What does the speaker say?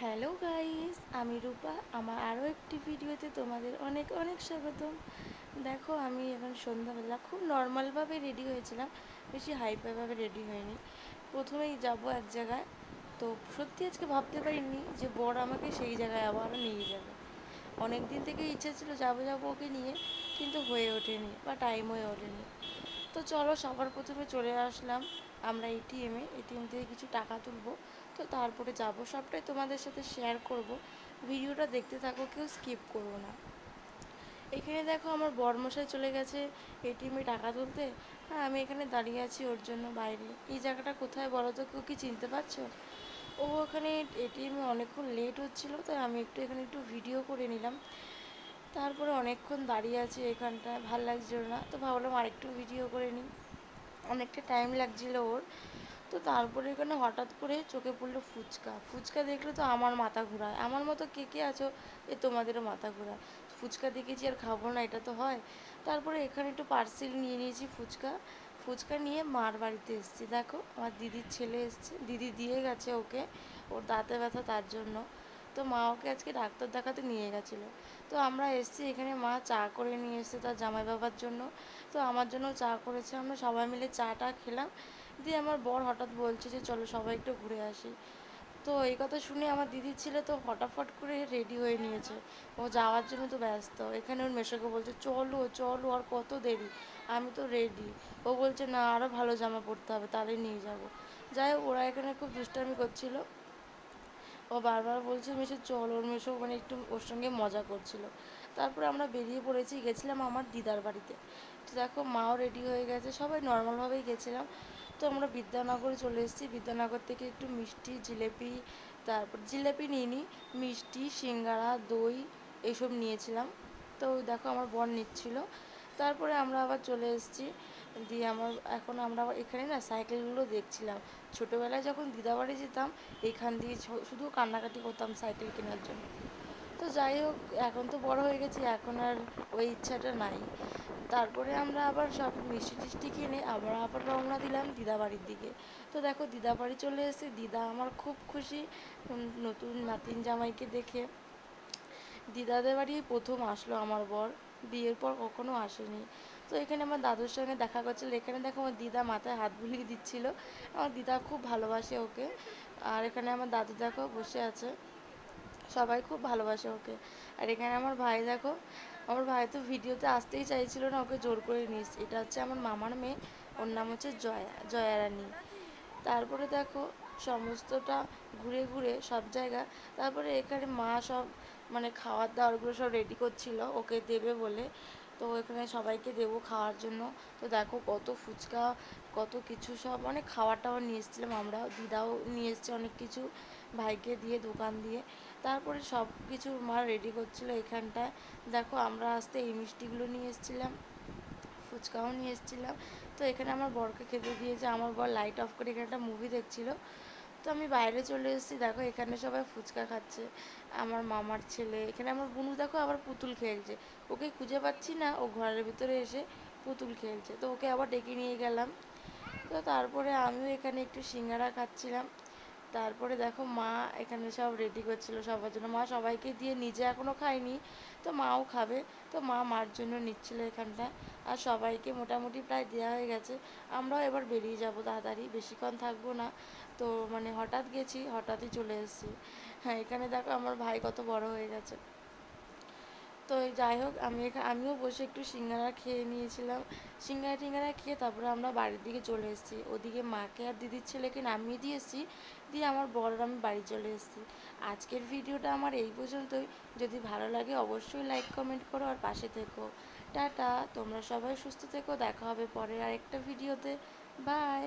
Hello guys, আমি রূপা। আমার আরও একটি ভিডিওতে তোমাদের অনেক অনেক স্বাগতম। দেখো, আমি এখন সন্ধ্যাবেলা খুব নর্মালভাবে রেডি হয়েছিলাম, বেশি হাইফাইভাবে রেডি হয়নি। প্রথমেই যাব এক জায়গায়। তো সত্যি আজকে ভাবতে পারিনি যে বর আমাকে সেই জায়গায় আবার নিয়ে যাবে। অনেক দিন থেকে ইচ্ছা ছিল যাবো যাবো ওকে নিয়ে, কিন্তু হয়ে ওঠেনি বা টাইম হয়ে ওঠেনি। তো চলো, সবার প্রথমে চলে আসলাম আমরা এটিএম থেকে কিছু টাকা তুলবো। তো তারপরে যাব, সবটাই তোমাদের সাথে শেয়ার করব। ভিডিওটা দেখতে থাকো, কেউ স্কিপ করবো না। এখানে দেখো, আমার বরমশাই চলে গেছে এটিএমে টাকা তুলতে, আর আমি এখানে দাঁড়িয়ে আছি ওর জন্য বাইরে। এই জায়গাটা কোথায় বলো তো, কেউ কি চিনতে পারছো? ও ওখানে এটিএমে অনেকক্ষণ লেট হচ্ছিলো, তাই আমি এখানে একটু ভিডিও করে নিলাম। তারপরে অনেকক্ষণ দাঁড়িয়ে আছি এখানটায়, ভাল লাগছিল না, তো ভাবলাম আরেকটু ভিডিও করে নিই। অনেকটা টাইম লাগছিলো ওর। তো তারপরে এখানে হঠাৎ করে চোখে পড়লো ফুচকা। ফুচকা দেখলে তো আমার মাথা ঘোরায়। আমার মতো কে কে আছো যে তোমাদেরও মাথা ঘোরায়? ফুচকা দেখেছি আর খাবো না, এটা তো হয়? তারপরে এখানে একটু পার্সেল নিয়ে নিয়েছি ফুচকা। ফুচকা নিয়ে মার বাড়িতে এসেছি। দেখো, আমার দিদির ছেলে এসছে, দিদি দিয়ে গেছে ওকে, ওর দাঁতে ব্যথা তার জন্য। তো মা ওকে আজকে ডাক্তার দেখাতে নিয়ে গেছিলো। তো আমরা এসেছি এখানে, মা চা করে নিয়ে এসেছে তার জামাই বাবার জন্য। তো আমার জন্য চা করেছে, আমরা সবাই মিলে চাটা খেলাম। দিয়ে আমার বর হঠাৎ বলছে যে চলো সবাই একটু ঘুরে আসি। তো এই কথা শুনে আমার দিদির ছেলে তো ফটাফট করে রেডি হয়ে নিয়েছে, ও যাওয়ার জন্য তো ব্যস্ত। এখানে ওর মেশোকে বলছে চলো চলো, আর কত দেরি, আমি তো রেডি। ও বলছে না, আরও ভালো জামা পরতে হবে, তাহলে নিয়ে যাব। যাই হোক, ওরা এখানে খুব দুষ্টামি করছিল। ও বারবার বলছে মেশো চল, ওর মেশো মানে একটু ওর সঙ্গে মজা করছিল। তারপরে আমরা বেরিয়ে পড়েছি, গেছিলাম আমার দিদার বাড়িতে। তো দেখো, মাও রেডি হয়ে গেছে, সবাই নর্মালভাবেই গেছিলাম। তো আমরা বিদ্যানগরে চলে এসেছি। বিদ্যানগর থেকে একটু মিষ্টি, জিলেপি, তারপর জিলেপি নিইনি, মিষ্টি, সিঙ্গাড়া, দই এইসব নিয়েছিলাম। তো দেখো, আমার বর নিচ্ছিল। তারপরে আমরা আবার চলে এসেছি। দিয়ে এখন আমরা আবার এখানে না সাইকেলগুলো দেখছিলাম। ছোটোবেলায় যখন দিদাবাড়ি যেতাম, এখান দিয়ে শুধু কান্নাকাটি করতাম সাইকেল কেনার জন্য। তো যাই হোক, এখন তো বড় হয়ে গেছি, এখন আর ওই ইচ্ছাটা নাই। তারপরে আমরা আবার সব মিষ্টি টিষ্টি কিনে আবার রওনা দিলাম দিদাবাড়ির দিকে। তো দেখো, দিদাবাড়ি চলে এসেছি, দিদা আমার খুব খুশি নতুন নাতিন জামাইকে দেখে। দিদাদের বাড়ি প্রথম আসলো আমার বর, বিয়ের পর কখনো আসেনি। তো এখানে আমার দাদুর সঙ্গে দেখা করছিল। এখানে দেখো, আমার দিদা মাথায় হাত বুলিয়ে দিচ্ছিল। আমার দিদা খুব ভালোবাসে ওকে। আর এখানে আমার দাদু দেখো বসে আছে, সবাই খুব ভালোবাসে ওকে। আর এখানে আমার ভাই দেখো, আমার ভাই তো ভিডিওতে আসতেই চাইছিল না, ওকে জোর করে নিস। এটা হচ্ছে আমার মামার মেয়ে, ওর নাম হচ্ছে জয়া রানী। তারপরে দেখো, সমস্তটা ঘুরে ঘুরে সব জায়গা। তারপরে এখানে মা সব মানে খাওয়ার দাওয়ারগুলো সব রেডি করছিল ওকে দেবে বলে। তো এখানে সবাইকে দেবো খাওয়ার জন্য। তো দেখো, কত ফুচকা, কত কিছু সব মানে খাওয়াটাও নিয়ে এসেছিলাম আমরা, দিদাও নিয়ে এসছে অনেক কিছু ভাইকে দিয়ে, দোকান দিয়ে। তারপরে সব কিছু মা রেডি করছিলো এখানটায়। দেখো, আমরা আসতে এই মিষ্টিগুলো নিয়ে এসেছিলাম, ফুচকাও নিয়ে এসেছিলাম। তো এখানে আমার বরকে খেতে দিয়েছে, আমার বর লাইট অফ করে এখানে একটা মুভি দেখছিল। তো আমি বাইরে চলে এসেছি, দেখো এখানে সবাই ফুচকা খাচ্ছে। আমার মামার ছেলে, এখানে আমার বুনু দেখো আবার পুতুল খেলছে। ওকে খুঁজে পাচ্ছি না, ও ঘরের ভিতরে এসে পুতুল খেলছে, তো ওকে আবার ডেকে নিয়ে গেলাম। তো তারপরে আমিও এখানে একটু সিঙ্গারা খাচ্ছিলাম। তারপরে দেখো, মা এখানে সব রেডি করছিল সবার জন্য, মা সবাইকে দিয়ে নিজে এখনও খায়নি, তো মাও খাবে। তো মা মার জন্য নিচ্ছিল এখানটা। আর সবাইকে মোটামুটি প্রায় দেওয়া হয়ে গেছে। আমরাও এবার বেরিয়ে যাব তাড়াতাড়ি, বেশিক্ষণ থাকবো না। তো মানে হঠাৎ গেছি, হঠাৎই চলে এসেছি। হ্যাঁ, এখানে দেখো আমার ভাই কত বড় হয়ে গেছে। তো যাই হোক, আমিও বসে একটু সিঙ্গারা খেয়ে নিয়েছিলাম। সিঙ্গারা টিঙ্গারা খেয়ে তারপরে আমরা বাড়ির দিকে চলে এসেছি। ওদিকে মাকে আর দিদির ছেলেকে নামিয়ে দিয়েছি, দিয়ে আমার বর আর আমি বাড়ি চলে এসেছি। আজকের ভিডিওটা আমার এই পর্যন্তই। যদি ভালো লাগে অবশ্যই লাইক কমেন্ট করো আর পাশে থেকো। টাটা, তোমরা সবাই সুস্থ থেকো, দেখা হবে পরের আরেকটা ভিডিওতে। বাই।